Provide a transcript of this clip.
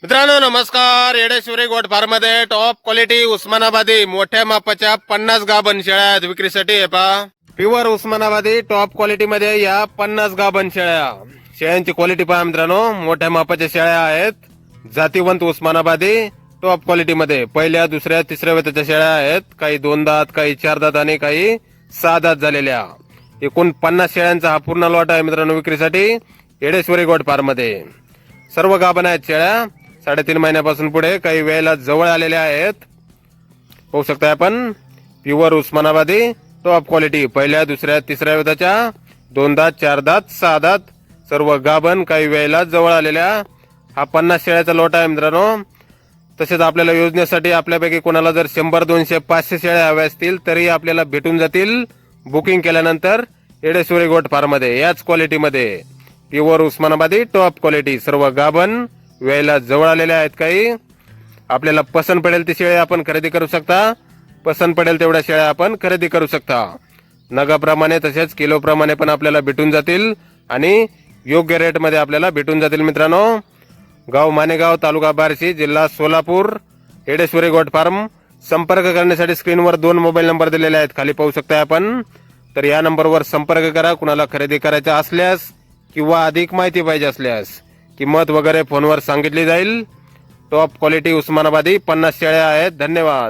मित्रांनो नमस्कार. Yedeshwari goat farm मध्ये टॉप क्वालिटी उस्मानाबादी मोठ्या मापाच्या 50 गाभण शेळ्या आहेत विक्रीसाठी. हे पहा, प्युअर उस्मानाबादी टॉप क्वालिटी मध्ये या 50 गाभण शेळ्यांची क्वालिटी पहा मित्रांनो. मोठ्या मापाच्या शेळ्या आहेत, जातीवंत उस्मानाबादी टॉप क्वालिटी मध्ये. पहिल्या दुसऱ्या तिसऱ्या वेताच्या शेळ्या आहेत. काही 2 दात, काही 4 दात आणि काही 6 दात झालेल्या. एकूण 50 शेळ्यांचा हा पूर्ण लॉट आहे मित्रांनो विक्रीसाठी येडेश्वरी गोट फार्म मध्ये. सर्व गाभण आहेत शेळ्या, 3.5 महिन्यापासून पुढे. काही वेळेला जवळ आलेल्या आहेत. पाहू शकता आपण, प्युअर उस्मानाबादी टॉप क्वालिटी. पहिल्या दुसऱ्या तिसऱ्या वेताच्या 2 दात, 4 दात, 6 दात, सर्व गाभण, काही वेळेला जवळ आलेल्या. हा 50 शेळ्याचा लॉट आहे मित्रांनो. तसेच आपल्याला योजनेसाठी आपल्यापैकी कोणाला जर 100, 200, 500 शेळ्या हव्या असतील तरी आपल्याला भेटून जातील बुकिंग केल्यानंतर येडेश्वरी गोट फार्म मध्ये. याच क्वालिटी मध्ये प्युअर उस्मानाबादी टॉप क्वालिटी. सर्व गाभण, वेळेला जवळ आलेल्या आहेत. काही आपल्याला पसंत पडेल ती शेळ्या आपण खरेदी करू शकता. पसंत पडेल तेवढ्या शेळ्या आपण खरेदी करू शकता. नगाप्रमाणे तसेच किलोप्रमाणे पण आपल्याला भेटून जातील आणि योग्य रेट मध्ये आपल्याला भेटून जातील मित्रांनो. गाव मानेगाव, तालुका बार्शी, जिल्हा सोलापूर, येडेश्वरी गोट फार्म. संपर्क करण्यासाठी स्क्रीनवर 2 मोबाईल नंबर दिलेले आहेत, खाली पाहू शकता आपण. तर या नंबरवर संपर्क करा. कुणाला खरेदी करायचा असल्यास किंवा अधिक माहिती पाहिजे असल्यास किंमत वगैरे फोनवर सांगितली जाईल. टॉप क्वालिटी उस्मानाबादी 50 शेळ्या आहेत. धन्यवाद.